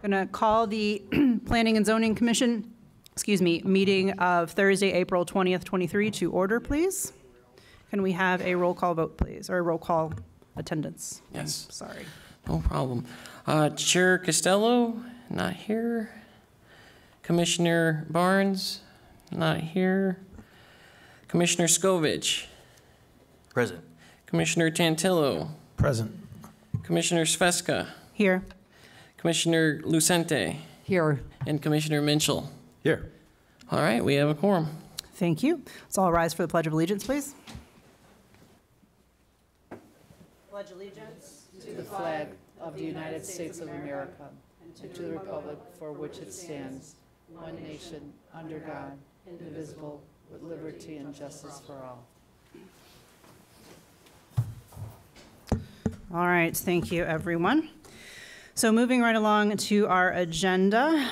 Going to call the Planning and Zoning Commission, meeting of Thursday, April 20th, 23 to order, please. Can we have a roll call vote, please, or a roll call attendance? Yes. Sorry. No problem. Chair Costello, not here. Commissioner Barnes, not here. Commissioner Scovich. Present. Commissioner Tantillo. Present. Commissioner Sveska. Here. Commissioner Lucente. Here. And Commissioner Minchell. Here. All right, we have a quorum. Thank you. Let's all rise for the Pledge of Allegiance, please. Pledge allegiance to the flag of the United States of America and to the republic for which it stands, one nation, under God, indivisible, with liberty and justice for all. All right, thank you, everyone. So moving right along to our agenda,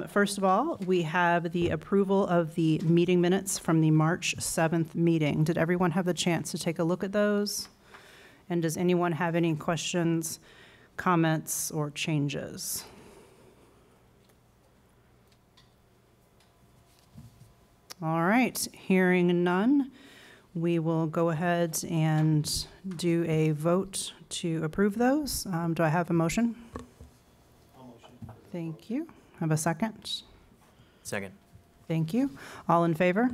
first of all, we have the approval of the meeting minutes from the March 7th meeting. Did everyone have the chance to take a look at those? And does anyone have any questions, comments, or changes? All right, hearing none, we will go ahead and do a vote to approve those. Do I have a motion? I'll motion. Thank you. Have a second? Second. Thank you. All in favor?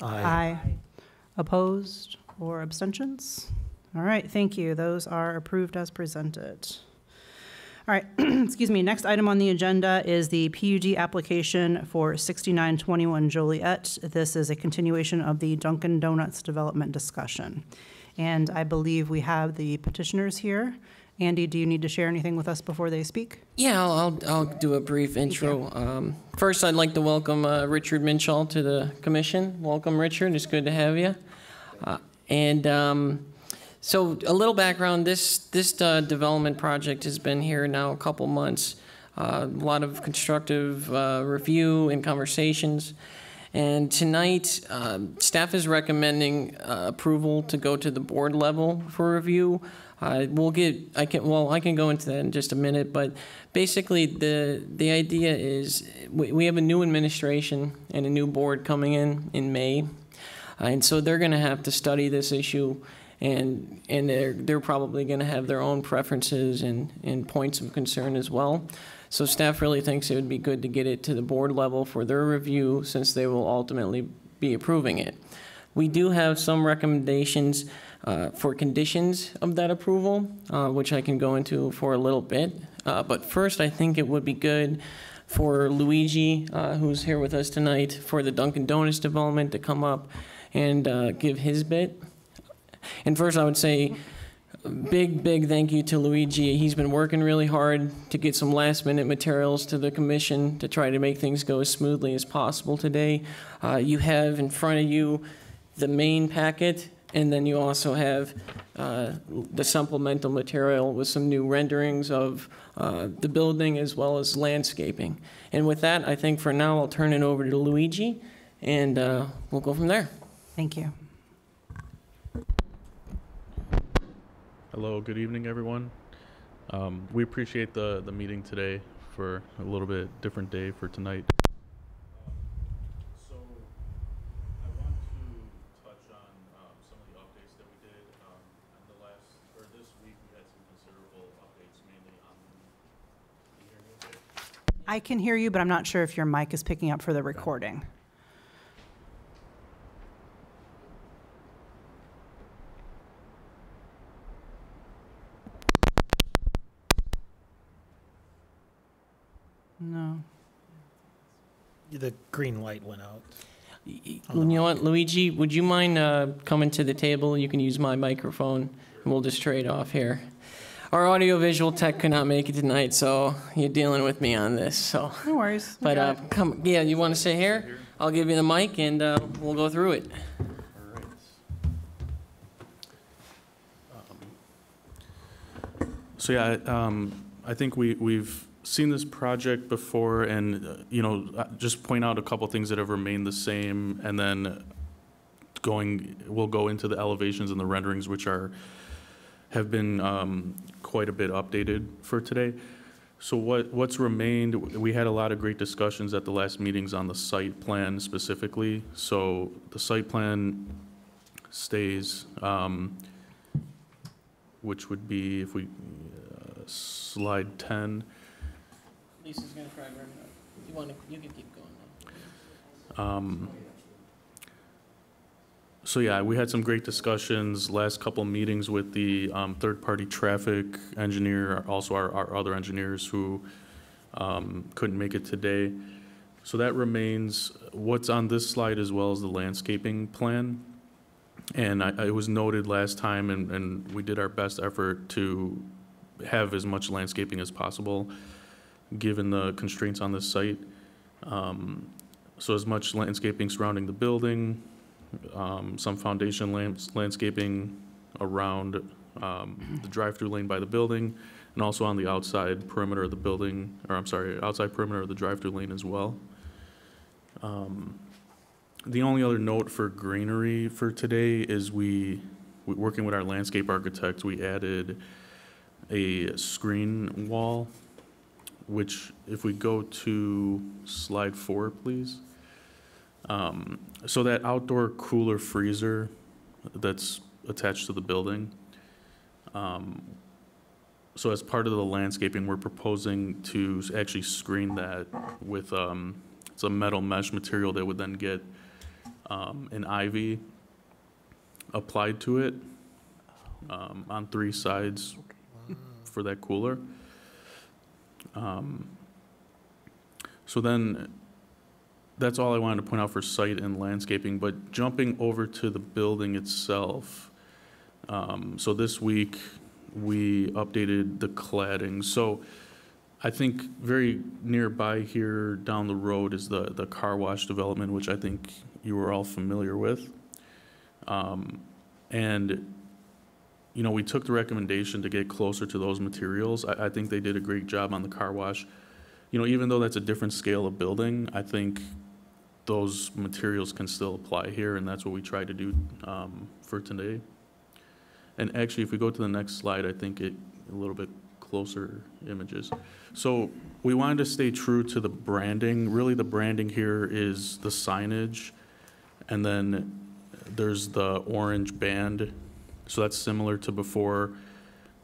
Aye. Opposed or abstentions? All right, thank you. Those are approved as presented. All right, excuse me. Next item on the agenda is the PUD application for 6921 Joliet. This is a continuation of the Dunkin' Donuts development discussion. And I believe we have the petitioners here. Andy, do you need to share anything with us before they speak? Yeah, I'll do a brief intro. First, I'd like to welcome Richard Minchall to the commission. Welcome, Richard. It's good to have you. So a little background, this development project has been here now a couple months. A lot of constructive review and conversations. And tonight, staff is recommending approval to go to the board level for review. I can go into that in just a minute, but basically the idea is we have a new administration and a new board coming in May. And so they're gonna have to study this issue, and they're probably going to have their own preferences and points of concern as well. So staff really thinks it would be good to get it to the board level for their review, since they will ultimately be approving it. We do have some recommendations for conditions of that approval, which I can go into for a little bit. But first, I think it would be good for Luigi, who's here with us tonight, for the Dunkin' Donuts development to come up and give his bit. And first, I would say big thank you to Luigi. He's been working really hard to get some last-minute materials to the commission to try to make things go as smoothly as possible today. You have in front of you the main packet, and then you also have the supplemental material with some new renderings of the building as well as landscaping. And with that, I think for now I'll turn it over to Luigi, and we'll go from there. Thank you. Hello, good evening, everyone. We appreciate the meeting today for a little bit different day for tonight. So I want to touch on some of the updates that we did. This week we had some considerable updates, mainly on the hearing. I can hear you, but I'm not sure if your mic is picking up for the recording. No. The green light went out. You know what, Luigi, would you mind coming to the table? You can use my microphone, and we'll just trade off here. Our audiovisual tech could not make it tonight, so you're dealing with me on this. So. No worries. But come, yeah, you want to sit here? I'll give you the mic, and we'll go through it. All right. So yeah, I think we've seen this project before, and just point out a couple things that have remained the same, and then we'll go into the elevations and the renderings, which have been quite a bit updated for today. So what's remained, we had a lot of great discussions at the last meetings on the site plan specifically. So the site plan stays, which would be if we, slide 10. Lisa's gonna try to bring it up. If you want to, you can keep going now. So yeah, we had some great discussions, last couple meetings with the third-party traffic engineer, also our other engineers who couldn't make it today. So that remains. What's on this slide as well as the landscaping plan. And it was noted last time, and we did our best effort to have as much landscaping as possible, given the constraints on this site. So as much landscaping surrounding the building, some foundation landscaping around the drive-through lane by the building, and also on the outside perimeter of the building, or I'm sorry, outside perimeter of the drive-through lane as well. The only other note for greenery for today is working with our landscape architect, we added a screen wall, which if we go to slide 4, please. So that outdoor cooler freezer that's attached to the building. So as part of the landscaping, we're proposing to actually screen that with, it's a metal mesh material that would then get an ivy applied to it on 3 sides for that cooler. So then, that's all I wanted to point out for site and landscaping, but jumping over to the building itself. So this week, we updated the cladding. So I think very nearby here down the road is the car wash development, which I think you were all familiar with. And, you know, we took the recommendation to get closer to those materials. I think they did a great job on the car wash. You know, even though that's a different scale of building, I think those materials can still apply here, and that's what we tried to do for today. And actually, if we go to the next slide, I think a little bit closer images. So we wanted to stay true to the branding. Really, the branding here is the signage, and then there's the orange band. So that's similar to before,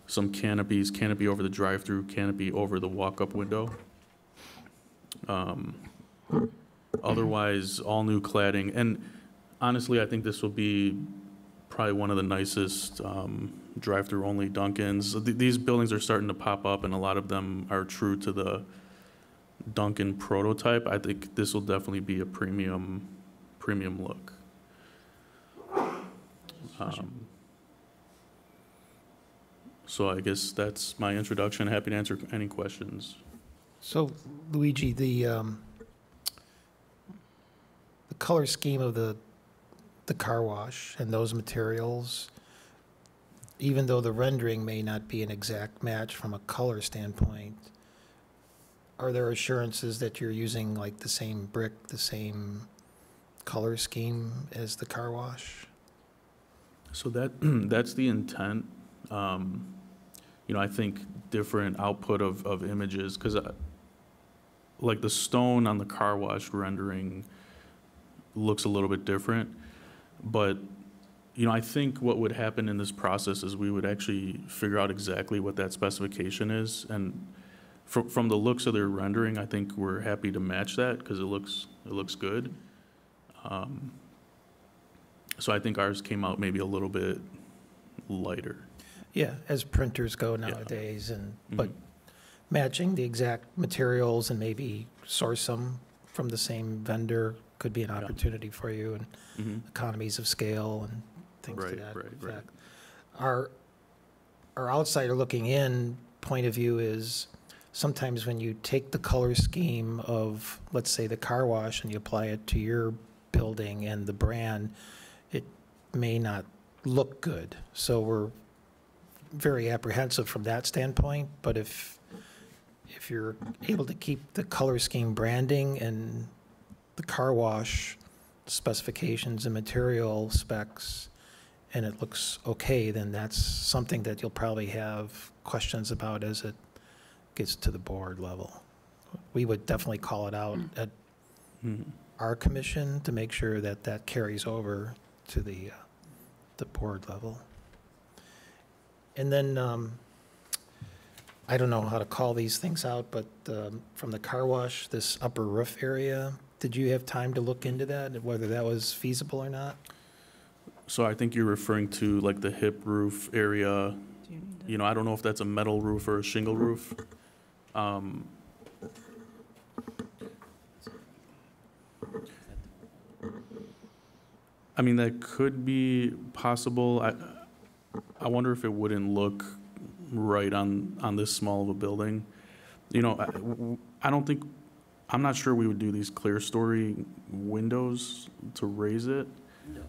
some canopies, canopy over the drive-through, canopy over the walk-up window. Otherwise, all new cladding. And honestly, I think this will be probably one of the nicest drive-through only Dunkins. These buildings are starting to pop up, and a lot of them are true to the Dunkin' prototype. I think this will definitely be a premium look. So I guess that's my introduction. Happy to answer any questions. So, Luigi, the color scheme of the car wash and those materials, even though the rendering may not be an exact match from a color standpoint, are there assurances that you're using like the same brick, the same color scheme as the car wash? So that's the intent. You know, I think different output of images, because like the stone on the car wash rendering looks a little bit different. But, you know, I think what would happen in this process is we would actually figure out exactly what that specification is. And from the looks of their rendering, I think we're happy to match that because it looks good. So I think ours came out maybe a little bit lighter. Yeah, as printers go nowadays, and but matching the exact materials and maybe source them from the same vendor could be an opportunity for you, and economies of scale and things to that effect. Our outsider looking in point of view is sometimes when you take the color scheme of, let's say, the car wash and you apply it to your building and the brand, it may not look good. So we're very apprehensive from that standpoint, but if you're able to keep the color scheme branding and the car wash specifications and material specs, and it looks okay, then that's something that you'll probably have questions about as it gets to the board level. We would definitely call it out at our commission to make sure that that carries over to the board level. And then, I don't know how to call these things out, but from the car wash, this upper roof area, did you have time to look into that, whether that was feasible or not? So I think you're referring to like the hip roof area. Do you need to- You know, I don't know if that's a metal roof or a shingle roof. I mean, that could be possible. I wonder if it wouldn't look right on this small of a building. You know, I don't think, I'm not sure we would do these clear story windows to raise it. No,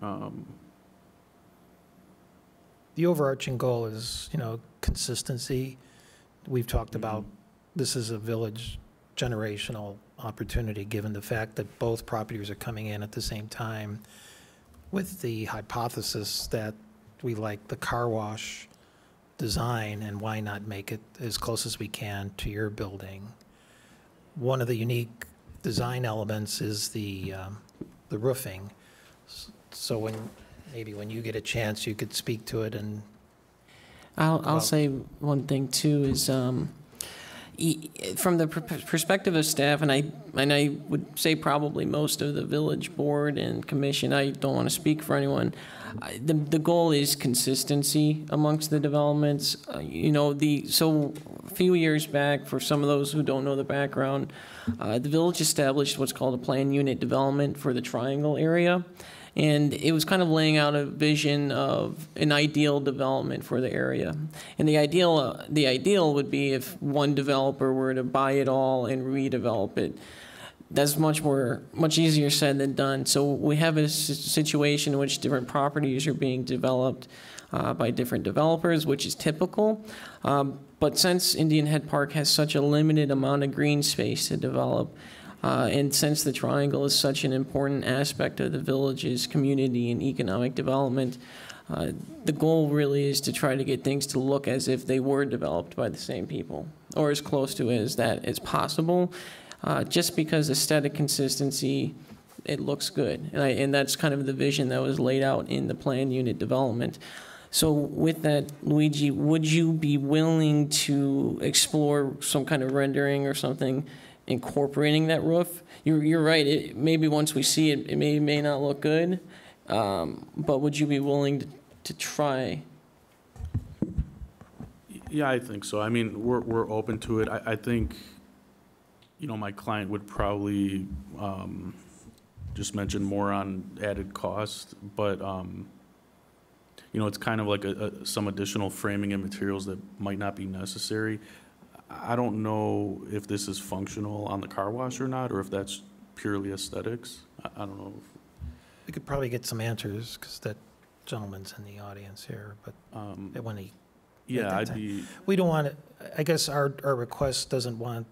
yeah. The overarching goal is, you know, consistency. We've talked about this is a village generational opportunity, given the fact that both properties are coming in at the same time, with the hypothesis that we like the car wash design, and why not make it as close as we can to your building. One of the unique design elements is the roofing. So maybe when you get a chance, you could speak to it. And I'll say one thing too is from the perspective of staff, and I would say probably most of the village board and commission, I don't want to speak for anyone. The goal is consistency amongst the developments. You know, so a few years back, for some of those who don't know the background, the village established what's called a planned unit development for the triangle area. And it was kind of laying out a vision of an ideal development for the area. And the ideal would be if one developer were to buy it all and redevelop it. That's much easier said than done. So we have a situation in which different properties are being developed by different developers, which is typical. But since Indian Head Park has such a limited amount of green space to develop, and since the triangle is such an important aspect of the village's community and economic development, the goal really is to try to get things to look as if they were developed by the same people, or as close to it as that as possible. Just because aesthetic consistency, it looks good. And that's kind of the vision that was laid out in the planned unit development. So with that, Luigi, would you be willing to explore some kind of rendering or something incorporating that roof? You're right. Maybe once we see it, it may not look good. But would you be willing to try? Yeah, I think so. I mean, we're open to it. I think, you know, my client would probably just mention more on added cost, but you know, it's kind of like some additional framing and materials that might not be necessary. I don't know if this is functional on the car wash or not, or if that's purely aesthetics. I don't know. we could probably get some answers, because that gentleman's in the audience here, but when he, Yeah, that I'd time. be, we don't want to, I guess our request doesn't want,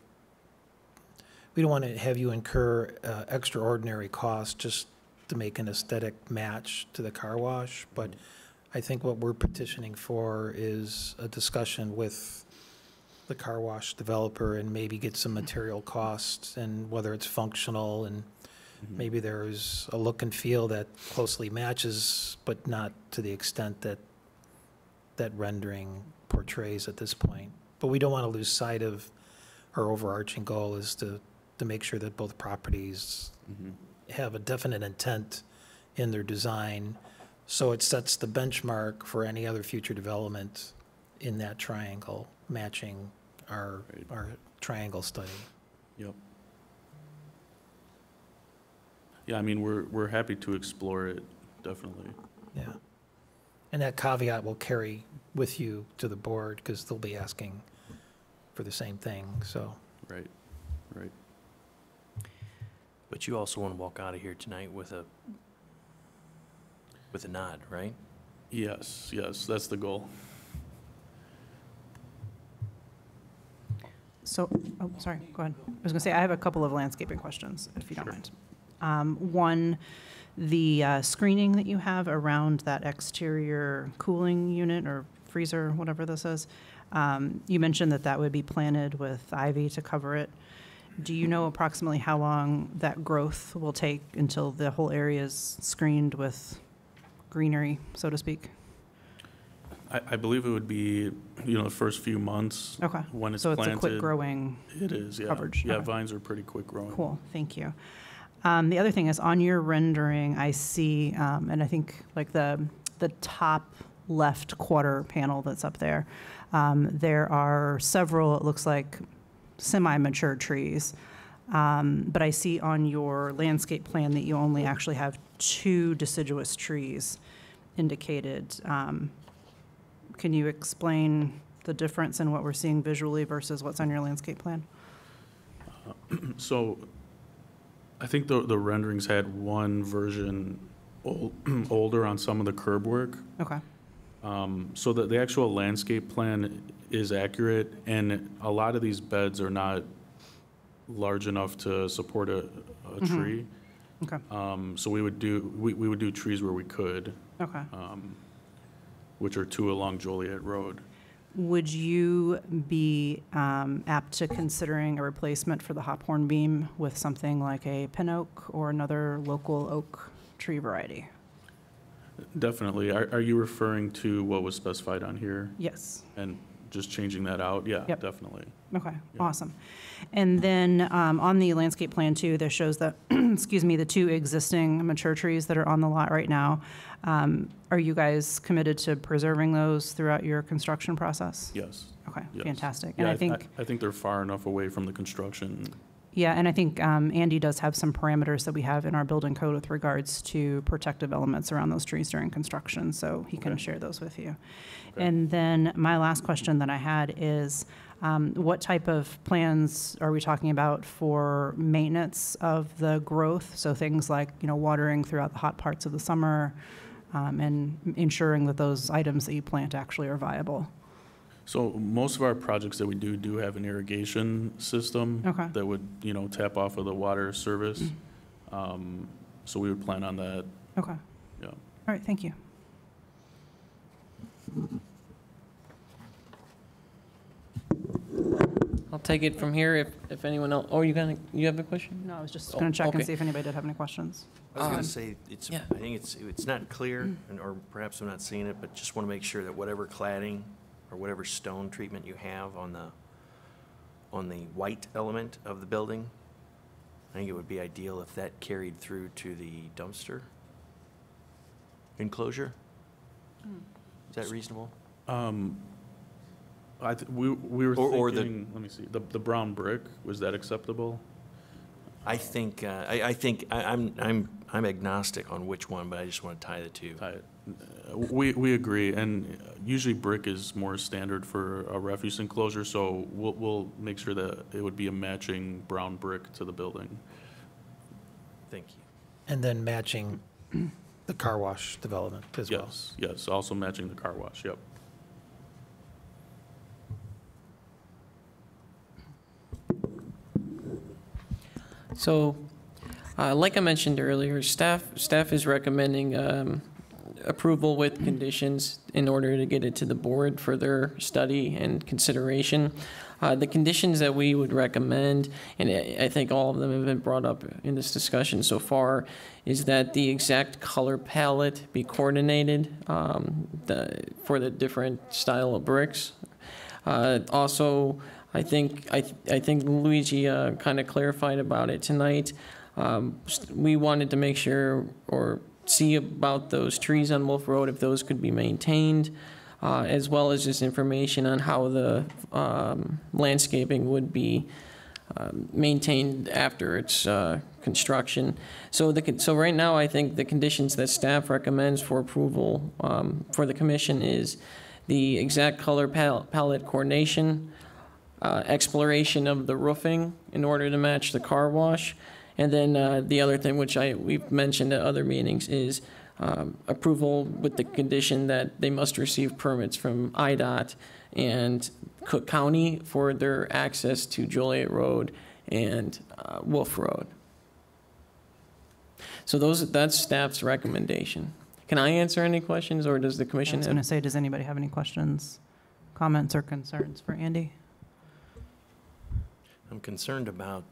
we don't want to have you incur extraordinary costs just to make an aesthetic match to the car wash, but I think what we're petitioning for is a discussion with the car wash developer and maybe get some material costs and whether it's functional, and maybe there's a look and feel that closely matches, but not to the extent that that rendering portrays at this point. But we don't want to lose sight of our overarching goal is to make sure that both properties have a definite intent in their design, so it sets the benchmark for any other future development in that triangle, matching our triangle study. Yep. Yeah, I mean, we're happy to explore it, definitely. Yeah. And that caveat will carry with you to the board, because they'll be asking for the same thing, so. Right, right. But you also want to walk out of here tonight with a nod, right? Yes, yes, that's the goal. So, oh, sorry, go ahead. I was going to say, I have a couple of landscaping questions, if you don't mind. One, the screening that you have around that exterior cooling unit or freezer, whatever this is, You mentioned that that would be planted with ivy to cover it. Do you know approximately how long that growth will take until the whole area is screened with greenery, so to speak? I believe it would be, the first few months. Okay. When it's So planted. it's a quick growing It is, yeah. coverage. Yeah, Okay. vines are pretty quick growing. Cool, thank you. The other thing is on your rendering, I see, and I think like the top left quarter panel that's up there, there are several, it looks like, semi-mature trees. But I see on your landscape plan that you only actually have 2 deciduous trees indicated. Can you explain the difference in what we're seeing visually versus what's on your landscape plan? So I think the renderings had one version older on some of the curb work. Okay. So the actual landscape plan is accurate, and a lot of these beds are not large enough to support a tree. Okay. So we would do trees where we could, Okay. which are 2 along Joliet Road. Would you be apt to considering a replacement for the hophorn beam with something like a pin oak or another local oak tree variety? Definitely. Are you referring to what was specified on here Yes. and just changing that out? Yeah, Yep. definitely. Okay, Yeah. awesome. And then on the landscape plan too, there shows that, excuse me, the 2 existing mature trees that are on the lot right now. Are you guys committed to preserving those throughout your construction process? Yes. Okay, Yes. fantastic. Yeah, And I think they're far enough away from the construction. yeah, and I think Andy does have some parameters that we have in our building code with regards to protective elements around those trees during construction, so he can Okay. share those with you. Okay. And then my last question that I had is, what type of plans are we talking about for maintenance of the growth? So things like, watering throughout the hot parts of the summer, and ensuring that those items that you plant actually are viable. So most of our projects that we do have an irrigation system Okay. that would, tap off of the water service. So we would plan on that. Okay. Yeah. All right, thank you. I'll take it from here if anyone else, oh, you have a question? No, I was just Oh, going to check and okay. see if anybody did have any questions. I was going to say, yeah. I think it's not clear, or perhaps I'm not seeing it, but just want to make sure that whatever cladding or whatever stone treatment you have on the white element of the building, I think it would be ideal if that carried through to the dumpster enclosure. Is that reasonable? We were Or the- thinking, let me see, the brown brick, was that acceptable? I think I'm agnostic on which one, but I just want to tie the two. We agree, and usually brick is more standard for a refuse enclosure, so we'll make sure that it would be a matching brown brick to the building. Thank you. And then matching the car wash development as well. Yes, also matching the car wash, yep. So, like I mentioned earlier, staff is recommending approval with conditions in order to get it to the board for their study and consideration. The conditions that we would recommend, and I think all of them have been brought up in this discussion so far, is that the exact color palette be coordinated for the different style of bricks. Also, I think Luigi kind of clarified about it tonight. We wanted to make sure or see about those trees on Wolf Road, if those could be maintained, as well as just information on how the landscaping would be maintained after its construction. So right now, I think the conditions that staff recommends for approval for the commission is the exact color palette coordination, exploration of the roofing in order to match the car wash, and then the other thing, which we've mentioned at other meetings, is approval with the condition that they must receive permits from IDOT and Cook County for their access to Joliet Road and Wolf Road. So that's staff's recommendation. Can I answer any questions, or does the I commission was have? going to say, does anybody have any questions comments or concerns for Andy? I'm concerned about,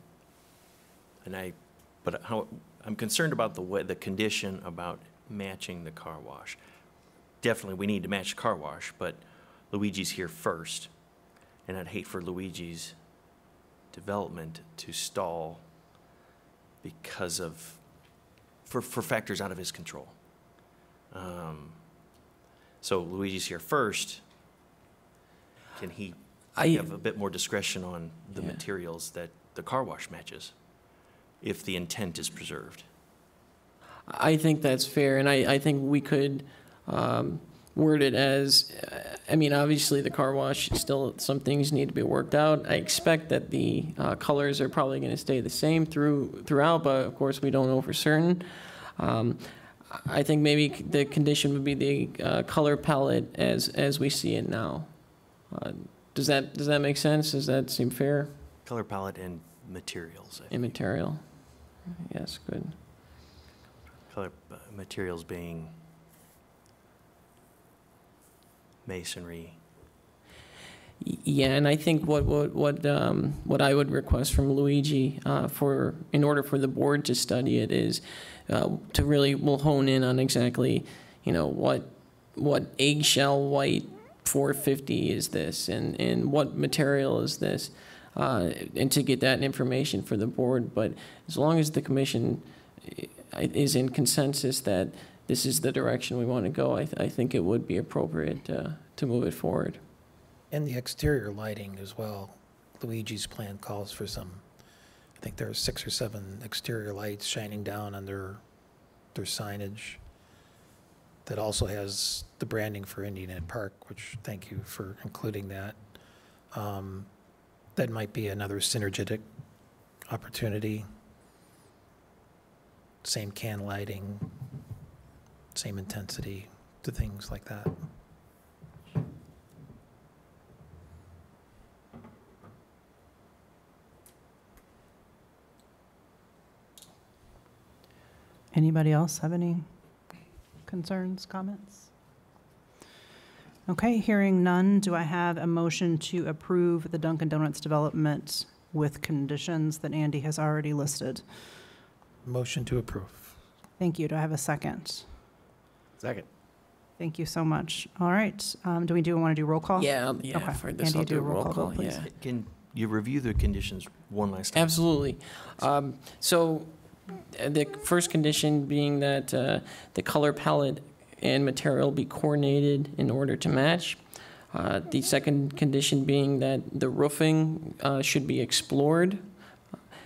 I'm concerned about the condition about matching the car wash. Definitely, we need to match the car wash, but Luigi's here first, and I'd hate for Luigi's development to stall because of, for factors out of his control. So Luigi's here first. Can he have a bit more discretion on the materials that the car wash matches, if the intent is preserved? I think that's fair, and I think we could word it as, I mean, obviously the car wash, still some things need to be worked out. I expect that the colors are probably going to stay the same throughout, but of course we don't know for certain. I think maybe the condition would be the color palette as we see it now. Does that make sense? Does that seem fair? Color palette and materials. I think. And material. Yes, good. Color materials being masonry. Yeah, and I think what I would request from Luigi in order for the board to study it is to really, we'll hone in on exactly, what eggshell white 450 is this, and what material is this, and to get that information for the board. But as long as the commission is in consensus that this is the direction we want to go, I think it would be appropriate to move it forward. And the exterior lighting as well. Luigi's plan calls for some, I think there are 6 or 7 exterior lights shining down on their signage. That also has the branding for Indian Head Park, which thank you for including that. That might be another synergetic opportunity. Same can lighting, same intensity to things like that. Anybody else have any concerns, comments? Okay, hearing none, do I have a motion to approve the Dunkin' Donuts development with conditions that Andy has already listed? Motion to approve. Thank you. Do I have a second? Second. Thank you so much. All right, do we want to do roll call? Yeah, Okay. for this Andy, I'll do do a roll call vote, please. yeah. Can you review the conditions one last time? Absolutely. So the first condition being that the color palette and material be coordinated in order to match. The second condition being that the roofing should be explored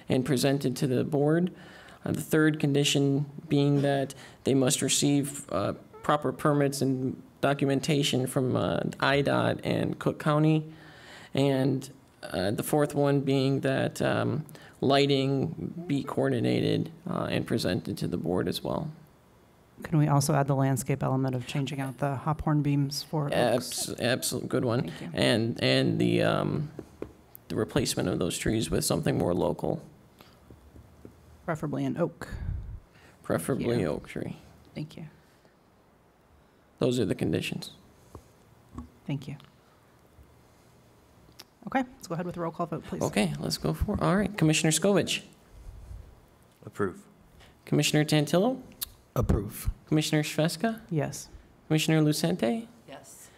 and presented to the board. The third condition being that they must receive proper permits and documentation from IDOT and Cook County. And the fourth one being that lighting be coordinated and presented to the board as well. Can we also add the landscape element of changing out the hop horn beams for oaks? Absolute good one. Thank you. And the replacement of those trees with something more local, Preferably an oak. preferably Yeah. oak tree. Thank you. Those are the conditions. Thank you. Okay, let's go ahead with the roll call vote, please. Okay, let's go for, all right, Commissioner Scovich, Approve. Commissioner Tantillo, Approve. Commissioner Shveska, Yes. Commissioner Lucente, Yes.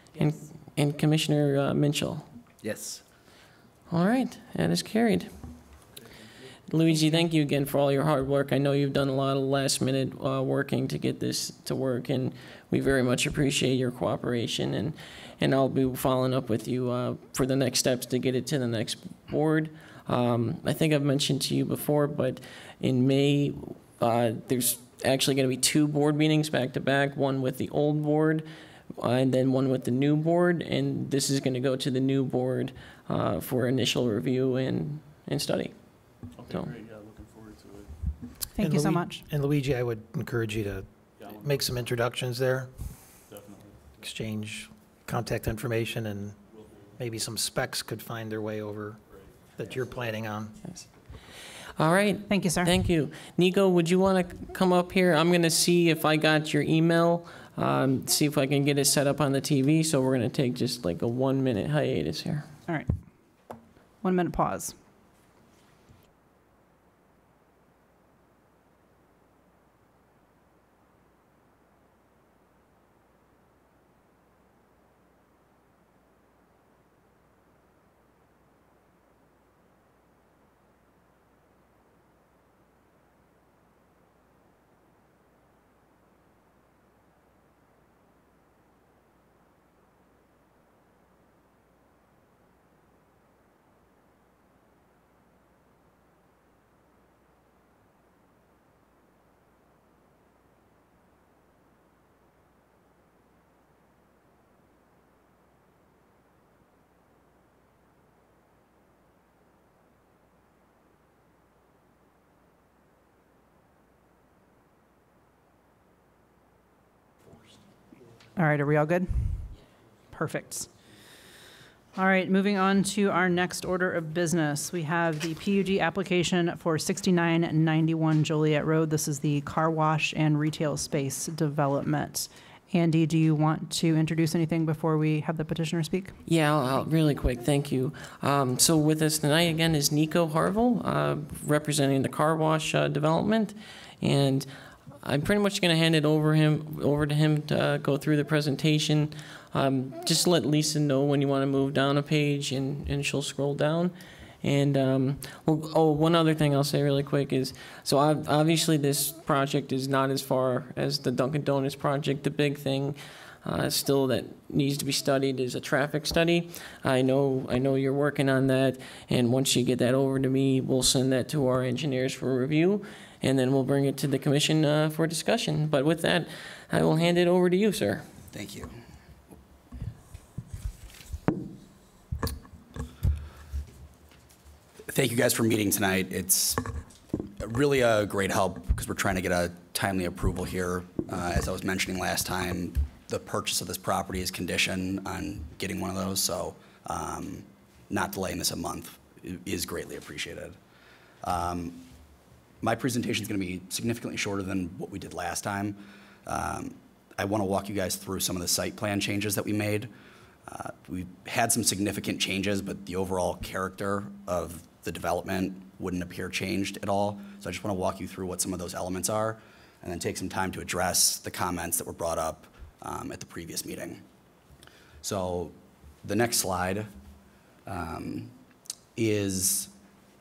and Commissioner Minchell. Yes. All right, that is carried. Luigi, thank you again for all your hard work. I know you've done a lot of last-minute working to get this to work, and we very much appreciate your cooperation. And I'll be following up with you for the next steps to get it to the next board. I think I've mentioned to you before, but in May, there's actually going to be 2 board meetings back-to-back, one with the old board and then one with the new board. And this is going to go to the new board for initial review and study. Okay, So- great, yeah, looking forward to it, Thank And you so Lui- much. And Luigi, I would encourage you to yeah, make some introductions there, definitely. exchange contact information, and maybe some specs could find their way over that you're planning on. Yes. All right. Thank you, sir. Thank you. Nico, would you want to come up here? I'm going to see if I got your email see if I can get it set up on the TV. So we're going to take just like a 1-minute hiatus here. All right. 1 minute pause. All right, are we all good? Perfect. All right, moving on to our next order of business. We have the PUD application for 6991 Joliet Road. This is the car wash and retail space development. Andy, do you want to introduce anything before we have the petitioner speak? Yeah, I'll really quick. Thank you. So with us tonight again is Nico Harville, representing the car wash development, and I'm pretty much going to hand it over to him to go through the presentation. Just let Lisa know when you want to move down a page, and she'll scroll down. And one other thing I'll say really quick is, so obviously this project is not as far as the Dunkin' Donuts project. The big thing still that needs to be studied is a traffic study. I know you're working on that, and once you get that over to me, we'll send that to our engineers for review, and then we'll bring it to the commission for discussion. But with that, I will hand it over to you, sir. Thank you. Thank you guys for meeting tonight. It's really a great help because we're trying to get a timely approval here. As I was mentioning last time, the purchase of this property is conditioned on getting one of those, so not delaying this a month is greatly appreciated. My presentation is going to be significantly shorter than what we did last time. I want to walk you guys through some of the site plan changes that we made. We've had some significant changes, but the overall character of the development wouldn't appear changed at all. So I just want to walk you through what some of those elements are and then take some time to address the comments that were brought up at the previous meeting. So the next slide is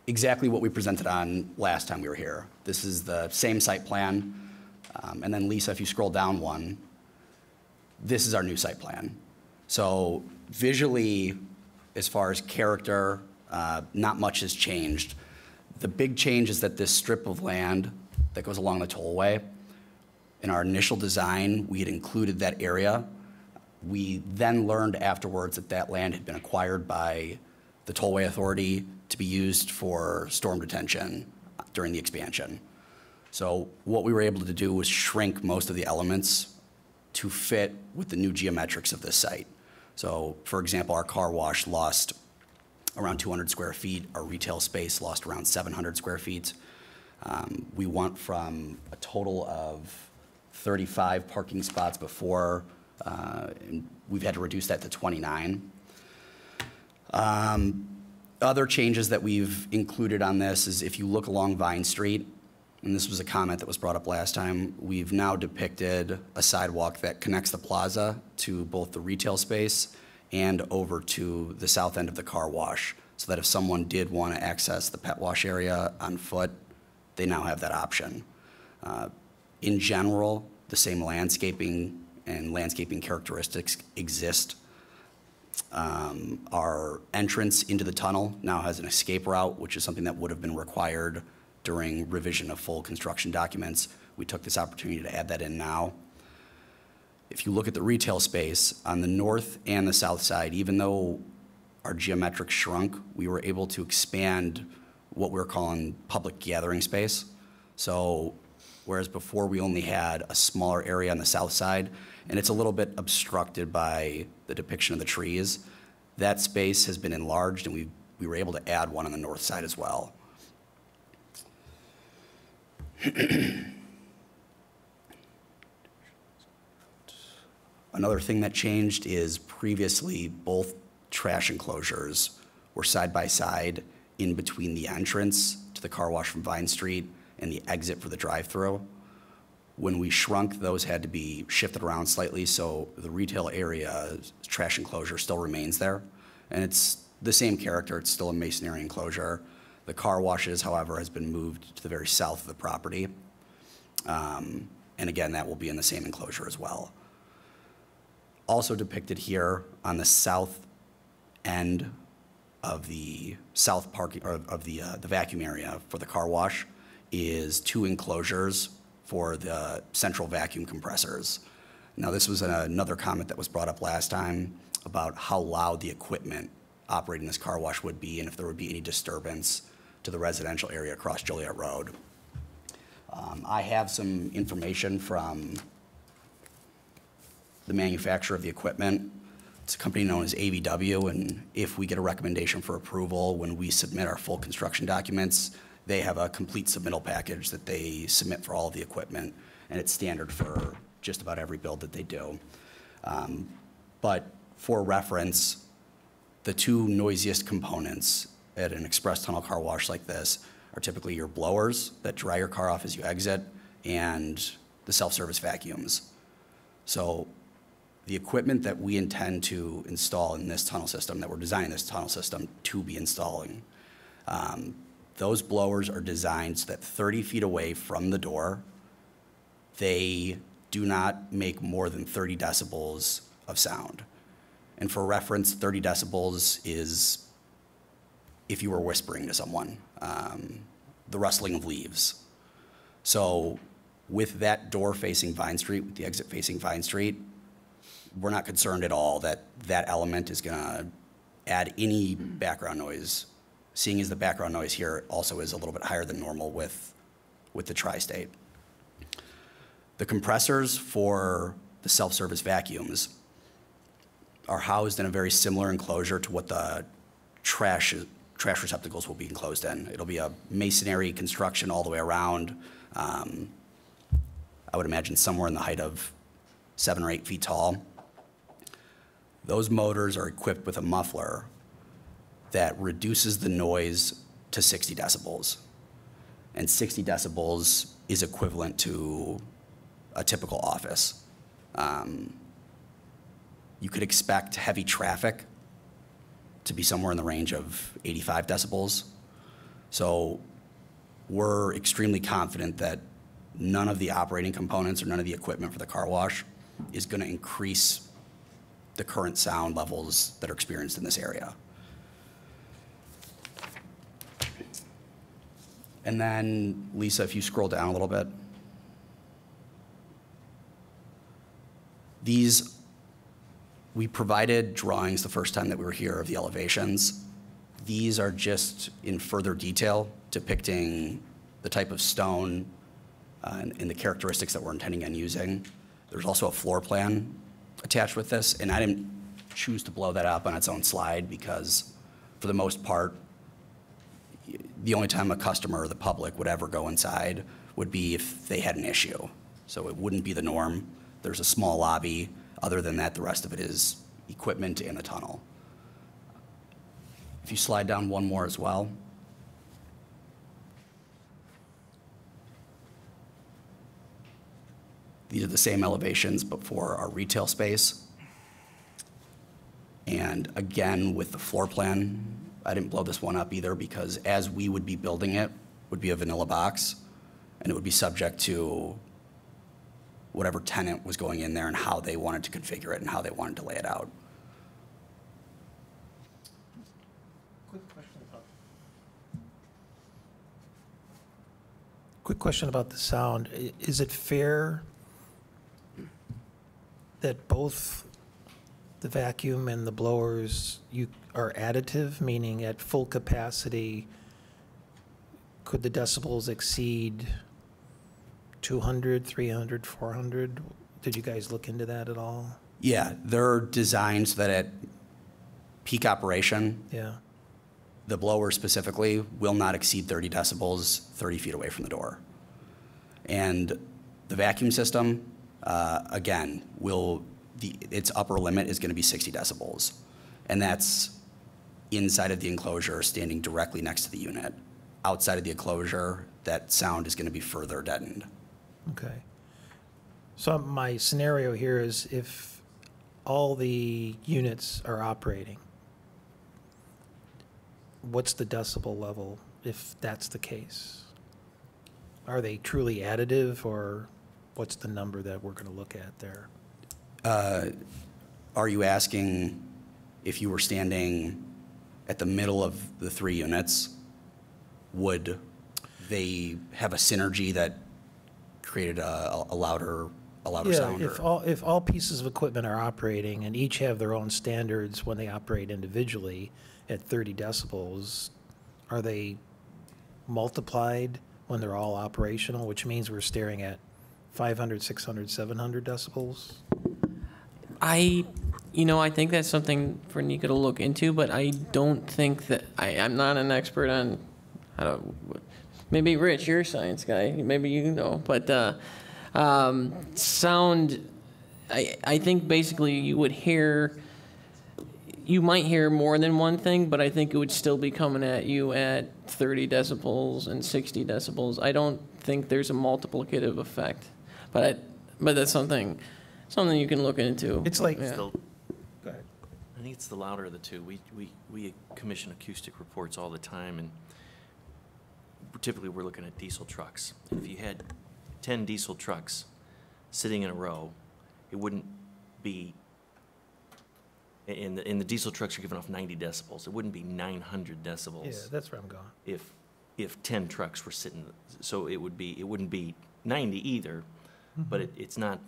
exactly what we presented on last time we were here. This is the same site plan. And then Lisa, if you scroll down one, this is our new site plan. So visually, as far as character, not much has changed. The big change is that this strip of land that goes along the tollway, in our initial design, we had included that area. We then learned afterwards that that land had been acquired by the Tollway Authority to be used for storm detention during the expansion. So what we were able to do was shrink most of the elements to fit with the new geometrics of this site. So, for example, our car wash lost around 200 square feet. Our retail space lost around 700 square feet. We went from a total of 35 parking spots before, and we've had to reduce that to 29. Other changes that we've included on this is if you look along Vine Street, and this was a comment that was brought up last time, we've now depicted a sidewalk that connects the plaza to both the retail space and over to the south end of the car wash, so that if someone did want to access the pet wash area on foot, they now have that option. In general, the same landscaping and landscaping characteristics exist. Our entrance into the tunnel now has an escape route, which is something that would have been required during revision of full construction documents. We took this opportunity to add that in now. If you look at the retail space on the north and the south side, even though our geometric shrunk, we were able to expand what we're calling public gathering space. So whereas before we only had a smaller area on the south side, and it's a little bit obstructed by the depiction of the trees, that space has been enlarged, and we were able to add one on the north side as well. Another thing that changed is previously both trash enclosures were side by side in between the entrance to the car wash from Vine Street and the exit for the drive-through. When we shrunk, those had to be shifted around slightly, so the retail area trash enclosure still remains there. And it's the same character, it's still a masonry enclosure. The car washes, however, has been moved to the very south of the property. And again, that will be in the same enclosure as well. Also depicted here on the south end of the south parking, or of the vacuum area for the car wash, is 2 enclosures for the central vacuum compressors. Now, this was another comment that was brought up last time about how loud the equipment operating this car wash would be and if there would be any disturbance to the residential area across Joliet Road. I have some information from the manufacturer of the equipment. It's a company known as AVW, and if we get a recommendation for approval when we submit our full construction documents, they have a complete submittal package that they submit for all of the equipment, and it's standard for just about every build that they do. But for reference, the 2 noisiest components at an express tunnel car wash like this are typically your blowers that dry your car off as you exit and the self-service vacuums. So the equipment that we intend to install in this tunnel system, that we're designing this tunnel system to be installing, those blowers are designed so that 30 feet away from the door, they do not make more than 30 decibels of sound. And for reference, 30 decibels is if you were whispering to someone, the rustling of leaves. So with that door facing Vine Street, with the exit facing Vine Street, we're not concerned at all that that element is gonna add any background noise, seeing as the background noise here also is a little bit higher than normal with the tri-state. The compressors for the self-service vacuums are housed in a very similar enclosure to what the trash receptacles will be enclosed in. It'll be a masonry construction all the way around. I would imagine somewhere in the height of 7 or 8 feet tall. Those motors are equipped with a muffler that reduces the noise to 60 decibels. And 60 decibels is equivalent to a typical office. You could expect heavy traffic to be somewhere in the range of 85 decibels. So we're extremely confident that none of the operating components or none of the equipment for the car wash is going to increase the current sound levels that are experienced in this area. And then, Lisa, if you scroll down a little bit. We provided drawings the first time that we were here of the elevations. These are just in further detail depicting the type of stone and the characteristics that we're intending on using. There's also a floor plan attached with this, and I didn't choose to blow that up on its own slide because, for the most part, the only time a customer or the public would ever go inside would be if they had an issue. So it wouldn't be the norm. There's a small lobby. Other than that, the rest of it is equipment in the tunnel. If you slide down one more as well. These are the same elevations, but for our retail space. And again, with the floor plan, I didn't blow this one up either because as we would be building it, would be a vanilla box, and it would be subject to whatever tenant was going in there and how they wanted to configure it and how they wanted to lay it out. Quick question about the sound. Is it fair that both the vacuum and the blowers are additive, meaning at full capacity, could the decibels exceed 200, 300, 400? Did you guys look into that at all? Yeah, they're designed so that at peak operation, Yeah. the blower specifically will not exceed 30 decibels 30 feet away from the door. And the vacuum system, again, will its upper limit is going to be 60 decibels. And that's inside of the enclosure, standing directly next to the unit. Outside of the enclosure, that sound is going to be further deadened. Okay. So my scenario here is if all the units are operating, what's the decibel level if that's the case? Are they truly additive, or what's the number that we're going to look at there? Are you asking if you were standing at the middle of the 3 units, would they have a synergy that created a louder sound? Yeah, if all pieces of equipment are operating and each have their own standards when they operate individually at 30 decibels, are they multiplied when they're all operational, which means we're staring at 500, 600, 700 decibels? I think that's something for Nico to look into, but I don't think that, I'm not an expert on, maybe Rich, you're a science guy, maybe you know, but sound, I think basically you might hear more than one thing, but I think it would still be coming at you at 30 decibels and 60 decibels. I don't think there's a multiplicative effect, but that's something you can look into. It's like, Yeah. go ahead. I think it's the louder of the two. We commission acoustic reports all the time, and typically we're looking at diesel trucks. And if you had 10 diesel trucks sitting in a row, it wouldn't be, in the diesel trucks are giving off 90 decibels. It wouldn't be 900 decibels. Yeah, that's where I'm going. If 10 trucks were sitting, so it wouldn't be 90 either, but it's not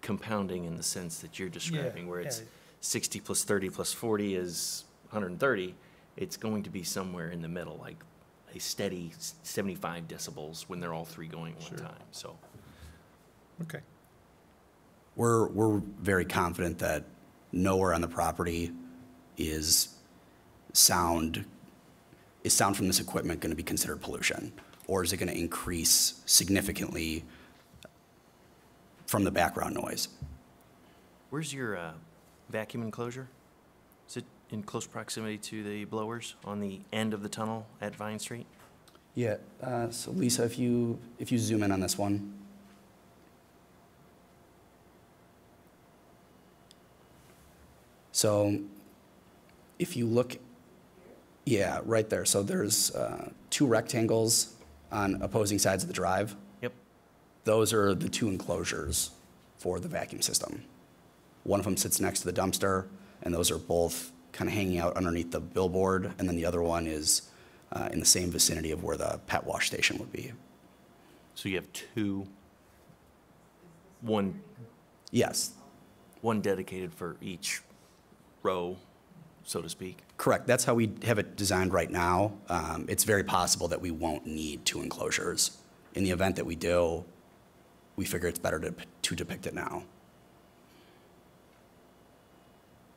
compounding in the sense that you're describing, where it's 60 plus 30 plus 40 is 130. It's going to be somewhere in the middle, like a steady 75 decibels when they're all 3 going at one time. So, Okay. We're very confident that nowhere on the property is sound from this equipment going to be considered pollution, or is it going to increase significantly from the background noise? where's your vacuum enclosure? Is it in close proximity to the blowers on the end of the tunnel at Vine Street? Yeah. So Lisa, if you zoom in on this one. So if you look, yeah, right there. So there's 2 rectangles on opposing sides of the drive. Yep. Those are the 2 enclosures for the vacuum system. One of them sits next to the dumpster, and those are both kind of hanging out underneath the billboard, and then the other one is in the same vicinity of where the pet wash station would be. So you have one Yes, dedicated for each row, so to speak? correct. That's how we have it designed right now. It's very possible that we won't need 2 enclosures. In the event that we do, we figure it's better to depict it now.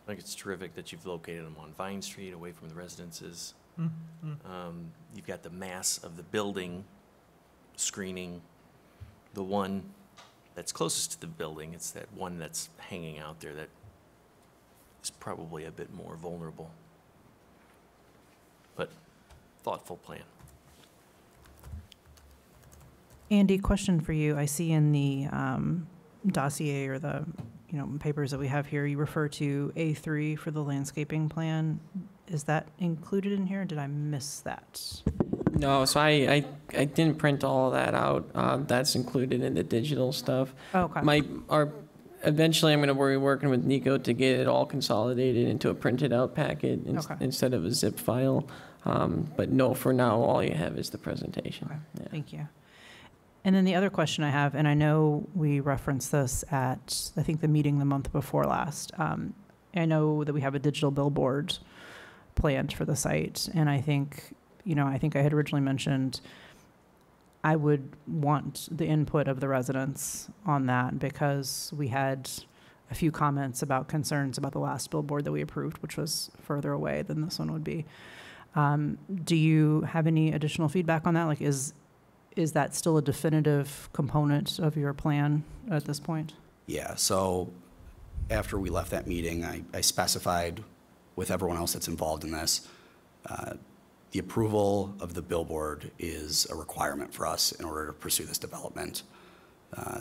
I think it's terrific that you've located them on Vine Street, away from the residences. You've got the mass of the building screening the one that's closest to the building. It's that one that's hanging out there that is probably a bit more vulnerable. But thoughtful plan. Andy, question for you. I see in the dossier or the papers that we have here, you refer to A3 for the landscaping plan. Is that included in here? Did I miss that? No, so I didn't print all of that out. That's included in the digital stuff. Oh, okay. Eventually I'm going to be working with Nico to get it all consolidated into a printed out packet instead of a zip file. But no, for now, all you have is the presentation. Okay. Yeah. Thank you. And then the other question I have, and I know we referenced this at, I think, the meeting the month before last. I know that we have a digital billboard planned for the site, and I think I had originally mentioned I would want the input of the residents on that, because we had a few comments about concerns about the last billboard that we approved, which was further away than this one would be. Do you have any additional feedback on that? Like, is that still a definitive component of your plan at this point? Yeah, so after we left that meeting, I specified with everyone else that's involved in this, the approval of the billboard is a requirement for us in order to pursue this development.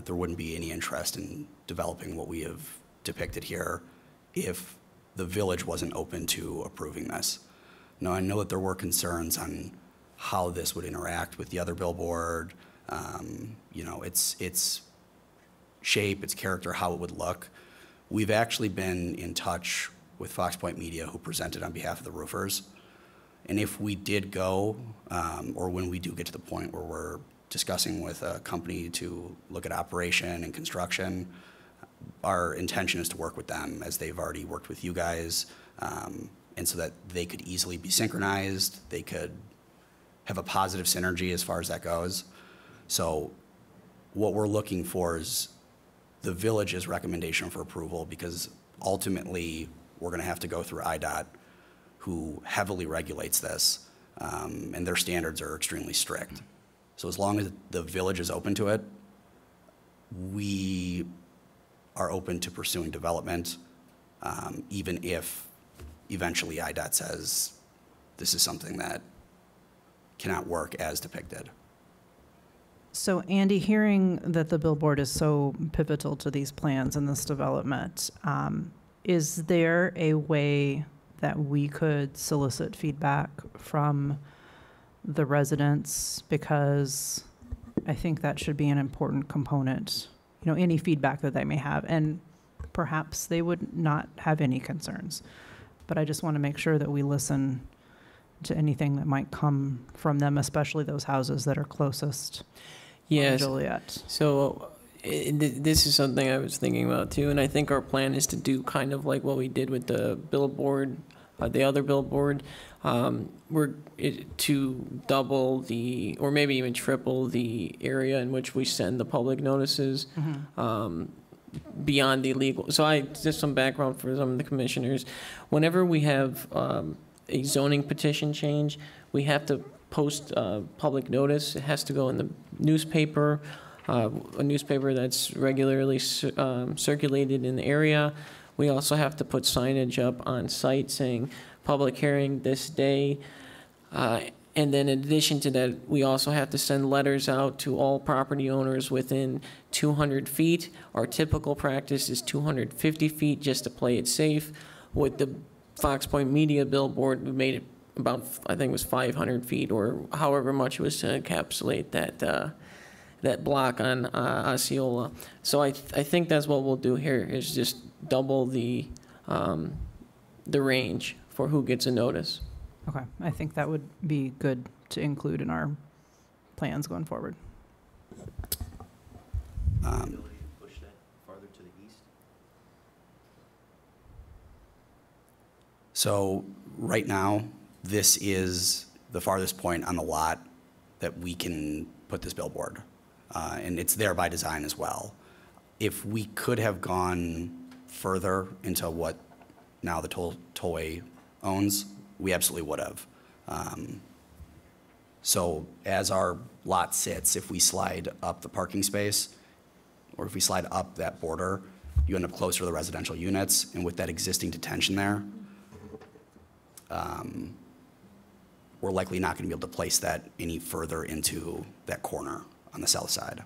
There wouldn't be any interest in developing what we have depicted here if the village wasn't open to approving this. Now, I know that there were concerns on how this would interact with the other billboard, you know, its shape, its character, how it would look. We've actually been in touch with Fox Point Media, who presented on behalf of the roofers. And if we did go, or when we do get to the point where we're discussing with a company to look at operation and construction, our intention is to work with them as they've already worked with you guys, and so that they could easily be synchronized, they could have a positive synergy as far as that goes. So what we're looking for is the village's recommendation for approval, because ultimately we're gonna have to go through IDOT, who heavily regulates this, and their standards are extremely strict. So as long as the village is open to it, we are open to pursuing development, even if eventually IDOT says this is something that cannot work as depicted. So Andy, hearing that the billboard is so pivotal to these plans and this development, is there a way that we could solicit feedback from the residents? Because I think that should be an important component, you know, any feedback that they may have, and perhaps they would not have any concerns. But I just want to make sure that we listen to anything that might come from them, especially those houses that are closest Yes. on Joliet. So this is something I was thinking about too, and I think our plan is to do kind of like what we did with the billboard, the other billboard. To double the, or maybe even triple the area in which we send the public notices. Beyond the legal. So just some background for some of the commissioners. Whenever we have a zoning petition change, we have to post public notice. It has to go in the newspaper, a newspaper that's regularly circulated in the area. We also have to put signage up on site saying public hearing this day. And then in addition to that, we also have to send letters out to all property owners within 200 feet. Our typical practice is 250 feet just to play it safe. With the Fox Point Media billboard, we made it about, I think it was 500 feet or however much it was to encapsulate that block on Osceola. So I think that's what we'll do here, is just double the range for who gets a notice. Okay, I think that would be good to include in our plans going forward. Ability to push that farther to the east? So right now, this is the farthest point on the lot that we can put this billboard. And it's there by design as well. If we could have gone further into what now the tollway owns, we absolutely would have. So as our lot sits, if we slide up the parking space, or if we slide up that border, you end up closer to the residential units, and with that existing detention there, we're likely not gonna be able to place that any further into that corner on the south side.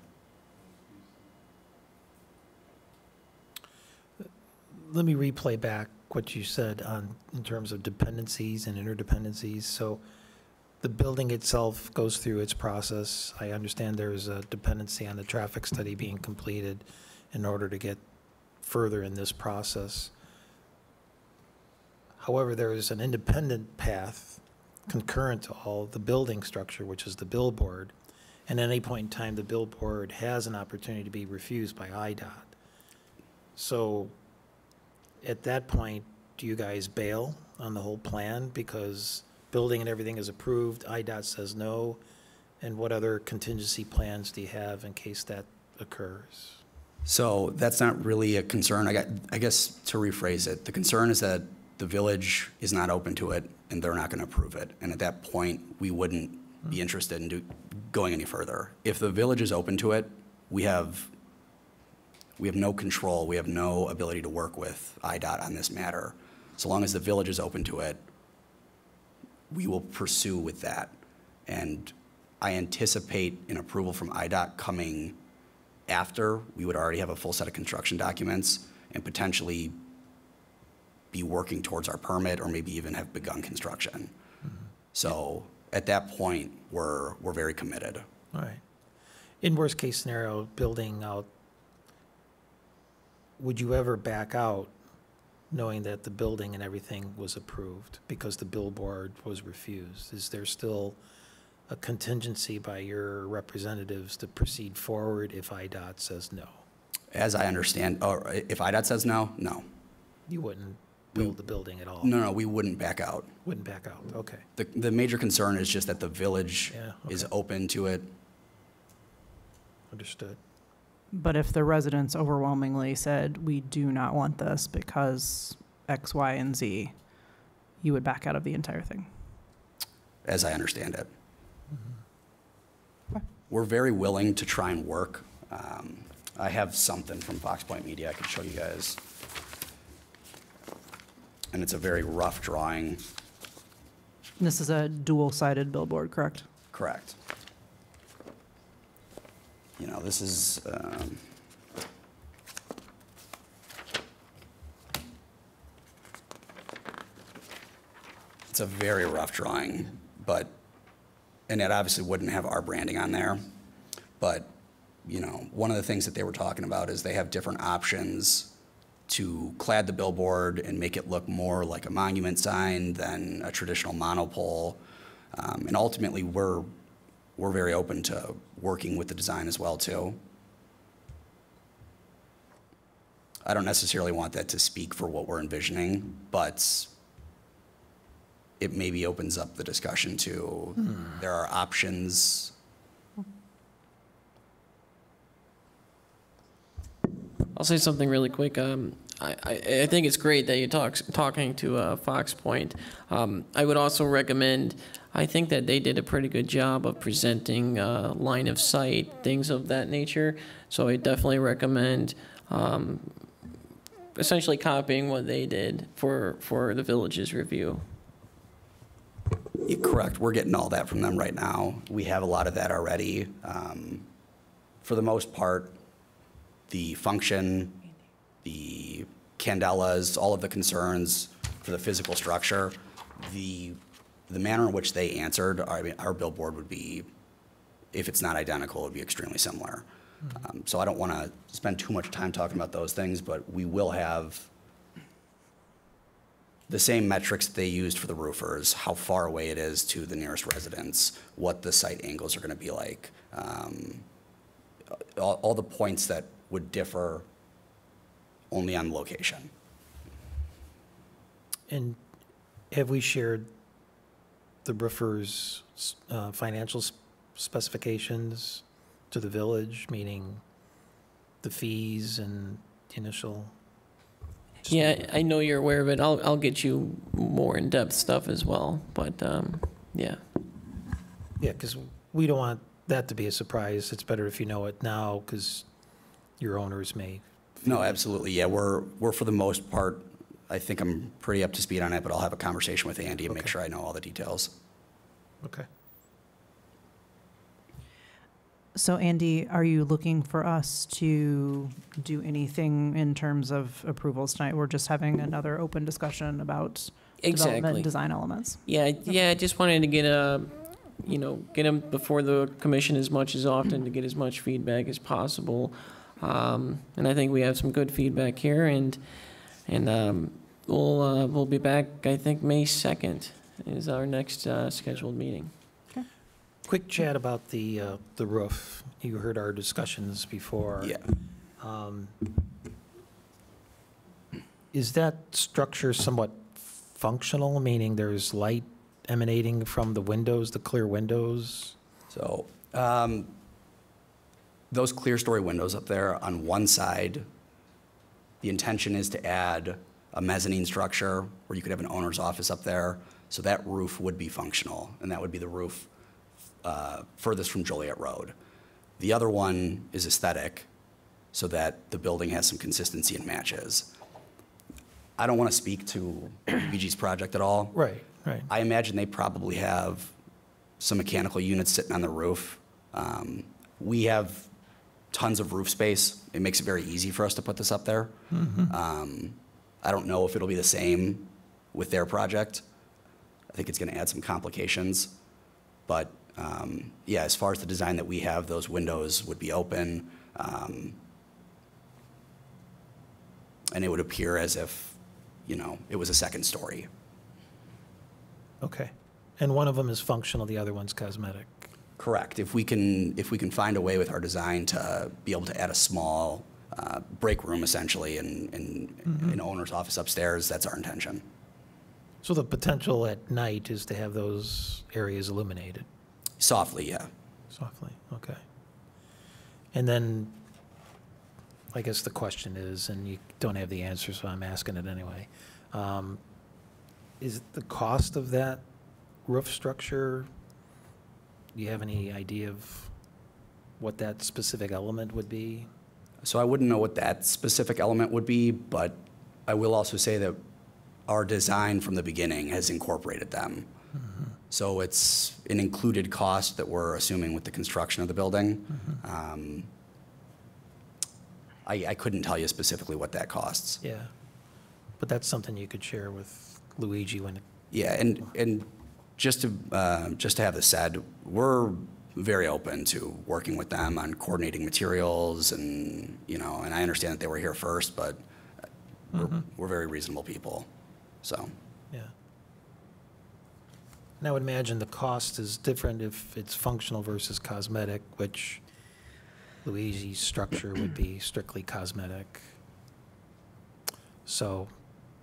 Let me replay back what you said in terms of dependencies and interdependencies. So the building itself goes through its process. I understand there is a dependency on the traffic study being completed in order to get further in this process. However, there is an independent path concurrent to all the building structure, which is the billboard. And at any point in time, the billboard has an opportunity to be refused by IDOT. So at that point, do you guys bail on the whole plan because building and everything is approved, IDOT says no? And what other contingency plans do you have in case that occurs? So that's not really a concern. I guess to rephrase it, the concern is that the village is not open to it and they're not going to approve it. And at that point, we wouldn't be interested in going any further. If the village is open to it, we have We have no control. We have no ability to work with IDOT on this matter. So long as the village is open to it, we will pursue with that. And I anticipate an approval from IDOT coming after we would already have a full set of construction documents and potentially be working towards our permit or maybe even have begun construction. So at that point, we're very committed. All right. In worst case scenario, building out, would you ever back out knowing that the building and everything was approved because the billboard was refused? Is there still a contingency by your representatives to proceed forward if IDOT says no? As I understand, or if IDOT says no, no. You wouldn't build the building at all? No, we wouldn't back out. Wouldn't back out, okay. The major concern is just that the village Yeah, is okay. open to it. Understood. But if the residents overwhelmingly said, we do not want this because X, Y, and Z, you would back out of the entire thing? As I understand it. Okay. We're very willing to try and work. I have something from Fox Point Media I could show you guys. And it's a very rough drawing. This is a dual-sided billboard, correct? Correct. You know, this is, it's a very rough drawing, but, and it obviously wouldn't have our branding on there. But, you know, one of the things that they were talking about is they have different options to clad the billboard and make it look more like a monument sign than a traditional monopole. And ultimately, we're very open to working with the design as well, too. I don't necessarily want that to speak for what we're envisioning, but it maybe opens up the discussion to there are options. I'll say something really quick. I think it's great that you're talking to Fox Point. I would also recommend, I think that they did a pretty good job of presenting line of sight, things of that nature. So I definitely recommend essentially copying what they did for the village's review. You're correct. We're getting all that from them right now. We have a lot of that already. For the most part, the function, the candelas, all of the concerns for the physical structure, the manner in which they answered, I mean, our billboard would be, if it's not identical, it would be extremely similar. So I don't want to spend too much time talking about those things, but we will have the same metrics that they used for the roofers, how far away it is to the nearest residence, what the site angles are going to be like, all the points that would differ only on location. And have we shared the roofer's financial specifications to the village, meaning the fees and the initial? Yeah, I know you're aware of it. I'll get you more in-depth stuff as well, but yeah. Yeah, because we don't want that to be a surprise. It's better if you know it now, because your owners may. No, absolutely. Yeah, we're for the most part, I think I'm pretty up to speed on it, but I'll have a conversation with Andy and make sure I know all the details. Okay. So Andy, are you looking for us to do anything in terms of approvals tonight? We're just having another open discussion about development Exactly. and design elements. Yeah, I just wanted to get get them before the commission as much as often to get as much feedback as possible. And I think we have some good feedback here, and we'll be back. I think May 2nd is our next scheduled meeting. Quick chat about the roof. You heard our discussions before. Yeah. Is that structure somewhat functional, meaning there's light emanating from the windows, the clear windows? So those clear story windows up there on one side, the intention is to add a mezzanine structure where you could have an owner's office up there. So that roof would be functional, and that would be the roof furthest from Joliet Road. The other one is aesthetic, so that the building has some consistency and matches. I don't want to speak to BG's project at all. Right, right. I imagine they probably have some mechanical units sitting on the roof. We have tons of roof space. It makes it very easy for us to put this up there. I don't know if it'll be the same with their project. I think it's going to add some complications. But yeah, as far as the design that we have, those windows would be open. And it would appear as if, you know, it was a second story. Okay. And one of them is functional, the other one's cosmetic. Correct. If we can find a way with our design to be able to add a small break room, essentially, and an owner's office upstairs, that's our intention. So the potential at night is to have those areas illuminated Softly, yeah. softly, okay. And then, I guess the question is, and you don't have the answer, so I'm asking it anyway, is the cost of that roof structure, do you have any idea of what that specific element would be? So I wouldn't know what that specific element would be, but I will also say that our design from the beginning has incorporated them. So it's an included cost that we're assuming with the construction of the building. I couldn't tell you specifically what that costs. Yeah, but that's something you could share with Luigi when, Yeah, and just to have this said, we're very open to working with them on coordinating materials, and and I understand that they were here first, but we're very reasonable people, so. yeah. And I would imagine the cost is different if it's functional versus cosmetic, which Luigi's structure would be strictly cosmetic. So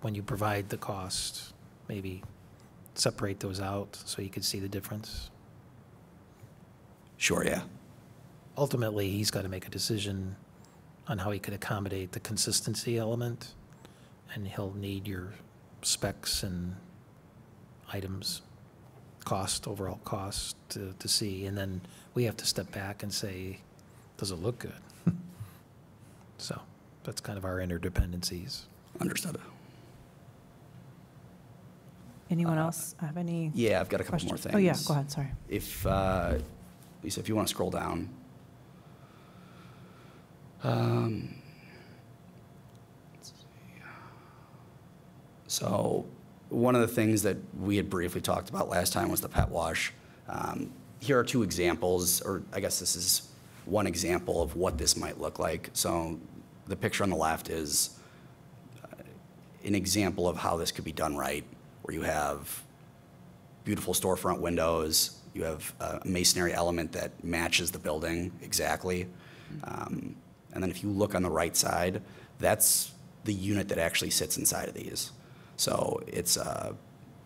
when you provide the cost, maybe separate those out so you could see the difference. Sure, yeah. Ultimately, he's got to make a decision on how he could accommodate the consistency element, and he'll need your specs and items, overall cost to see, and then we have to step back and say, does it look good? So that's kind of our interdependencies. Understood. Anyone else have any Yeah, I've got a couple questions? more things. Oh, yeah, go ahead, sorry. If, Lisa, if you want to scroll down. Let's see. So one of the things that we had briefly talked about last time was the pet wash. Here are two examples, or I guess this is one example of what this might look like. So the picture on the left is an example of how this could be done right, where you have beautiful storefront windows, you have a masonry element that matches the building exactly. And then if you look on the right side, that's the unit that actually sits inside of these. So it's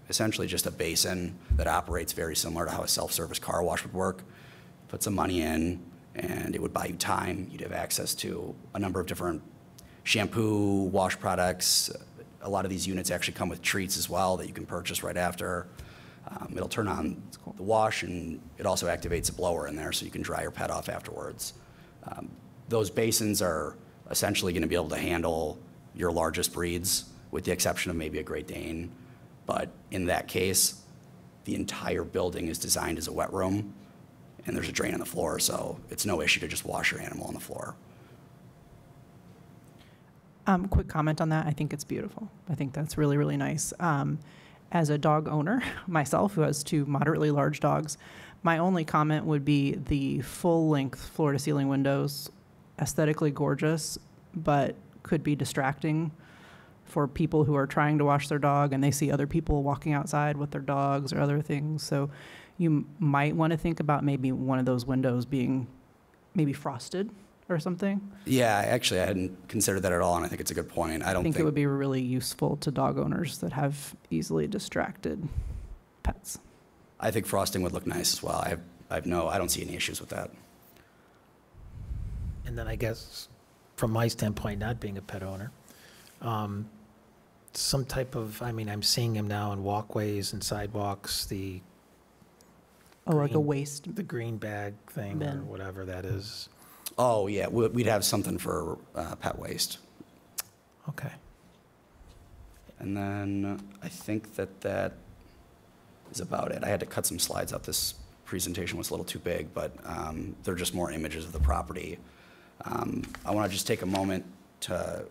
essentially just a basin that operates very similar to how a self-service car wash would work. Put some money in, and it would buy you time. You'd have access to a number of different shampoo, wash products. A lot of these units actually come with treats as well that you can purchase right after. It'll turn on the wash, and it also activates a blower in there so you can dry your pet off afterwards. Those basins are essentially going to be able to handle your largest breeds, with the exception of maybe a Great Dane. But in that case, the entire building is designed as a wet room, and there's a drain on the floor, so it's no issue to just wash your animal on the floor. Quick comment on that. I think it's beautiful. I think that's really, really nice. As a dog owner myself, who has two moderately large dogs, my only comment would be the full-length floor-to-ceiling windows, aesthetically gorgeous, but could be distracting for people who are trying to wash their dog and they see other people walking outside with their dogs or other things. So you might want to think about maybe one of those windows being maybe frosted or something. Yeah, actually, I hadn't considered that at all, and I think it's a good point. I think it would be really useful to dog owners that have easily distracted pets. I think frosting would look nice as well. I don't see any issues with that. And then I guess, from my standpoint, not being a pet owner, some type of, I'm seeing him now in walkways and sidewalks, like a waste the green bag thing or bin. whatever that is. Oh, yeah, we'd have something for pet waste. Okay. And then I think that is about it. I had to cut some slides out. This presentation was a little too big, but they're just more images of the property. I want to just take a moment to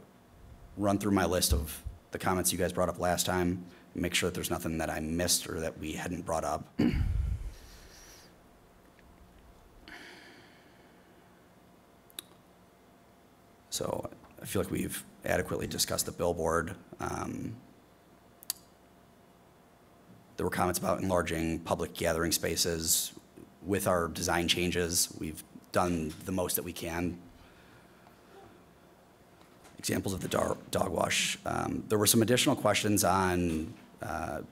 run through my list of the comments you guys brought up last time, and make sure that there's nothing that I missed or that we hadn't brought up. So I feel like we've adequately discussed the billboard. There were comments about enlarging public gathering spaces. With our design changes, we've done the most that we can. Examples of the dog wash. There were some additional questions on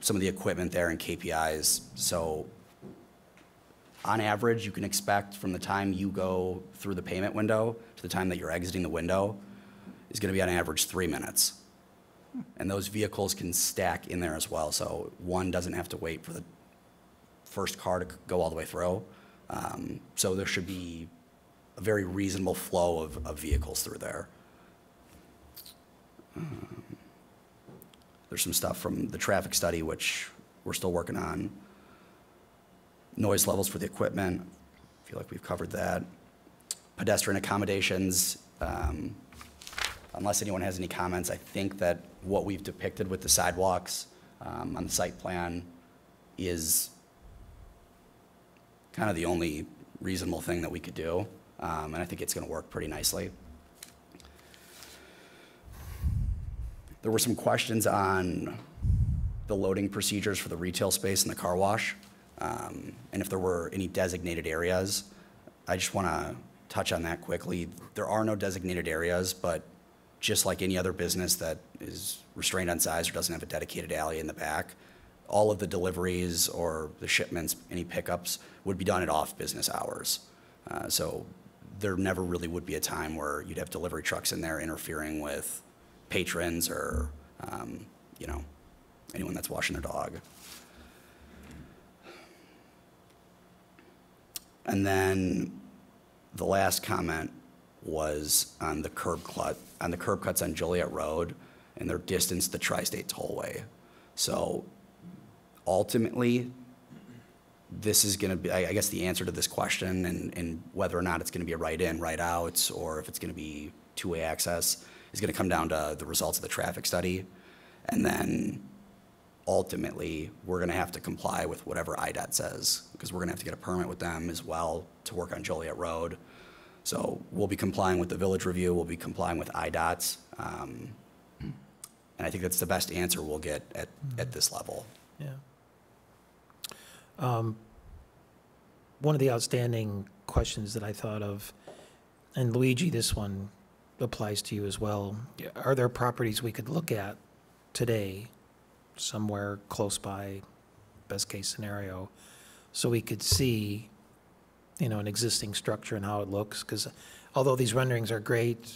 some of the equipment there and KPIs. So on average, you can expect from the time you go through the payment window to the time that you're exiting the window is going to be on average 3 minutes. And those vehicles can stack in there as well. So one doesn't have to wait for the first car to go all the way through. So there should be a very reasonable flow of vehicles through there. There's some stuff from the traffic study, which we're still working on. Noise levels for the equipment, I feel like we've covered that. Pedestrian accommodations, unless anyone has any comments, I think that what we've depicted with the sidewalks on the site plan is kind of the only reasonable thing that we could do, and I think it's going to work pretty nicely. There were some questions on the loading procedures for the retail space and the car wash, and if there were any designated areas. I just want to touch on that quickly. There are no designated areas, but just like any other business that is restrained on size or doesn't have a dedicated alley in the back, all of the deliveries or the shipments, any pickups, would be done at off-business hours. So there never really would be a time where you'd have delivery trucks in there interfering with patrons or, you know, anyone that's washing their dog. And then the last comment was on the curb cuts on Joliet Road and their distance to the Tri-State Tollway. So ultimately, this is going to be, I guess, the answer to this question, and whether or not it's going to be a right in, right out, or if it's going to be two-way access, is going to come down to the results of the traffic study. And then ultimately, we're going to have to comply with whatever IDOT says, because we're going to have to get a permit with them as well to work on Joliet Road. So we'll be complying with the village review, we'll be complying with IDOT, and I think that's the best answer we'll get at this level. Yeah. One of the outstanding questions that I thought of, and Luigi, this one applies to you as well. Are there properties we could look at today, somewhere close by, best case scenario, so we could see, you know, an existing structure and how it looks? Because although these renderings are great,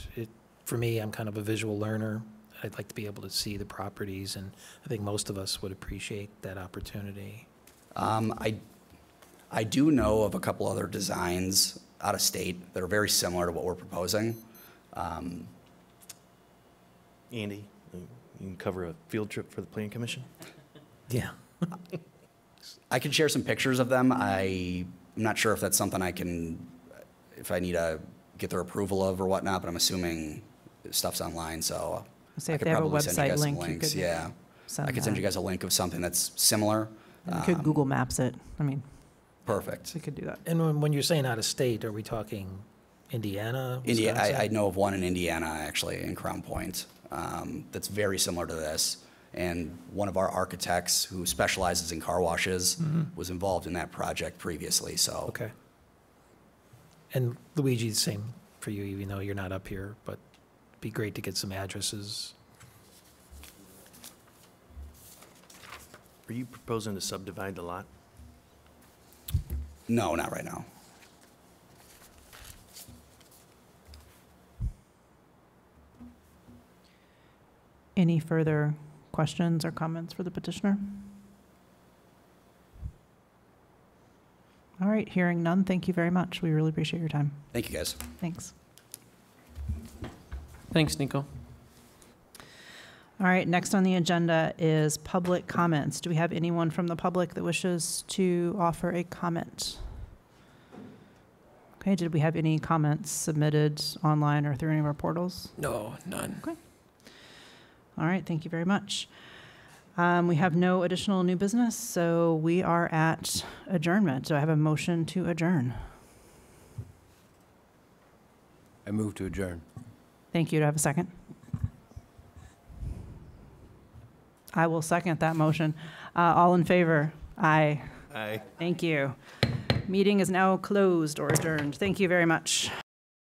for me, I'm kind of a visual learner. I'd like to be able to see the properties, and I think most of us would appreciate that opportunity. I do know of a couple other designs out of state that are very similar to what we're proposing. Andy, you can cover a field trip for the Planning Commission? Yeah. I can share some pictures of them. I'm not sure if that's something if I need to get their approval of or whatnot, but I'm assuming stuff's online, so Say I if could they have a probably send you website guys some link, you links. could Yeah, send I could send that. you guys a link of something that's similar. And we could Google Maps it. I mean, Perfect. we could do that. And when you're saying out of state, are we talking Indiana, Wisconsin? I know of one in Indiana, actually, in Crown Point, that's very similar to this. And one of our architects who specializes in car washes was involved in that project previously, so. Okay. And Luigi, the same for you, even though you're not up here, but it'd be great to get some addresses. Are you proposing to subdivide the lot? No, not right now. Any further questions or comments for the petitioner? All right, hearing none, thank you very much. We really appreciate your time. Thank you, guys. Thanks. Thanks, Nico. All right, next on the agenda is public comments. Do we have anyone from the public that wishes to offer a comment? Okay, did we have any comments submitted online or through any of our portals? No, none. All right, thank you very much. We have no additional new business, so we are at adjournment. Do I have a motion to adjourn? I move to adjourn. Thank you. Do I have a second? I will second that motion. All in favor? Aye. Aye. Thank you. Meeting is now closed or adjourned. Thank you very much.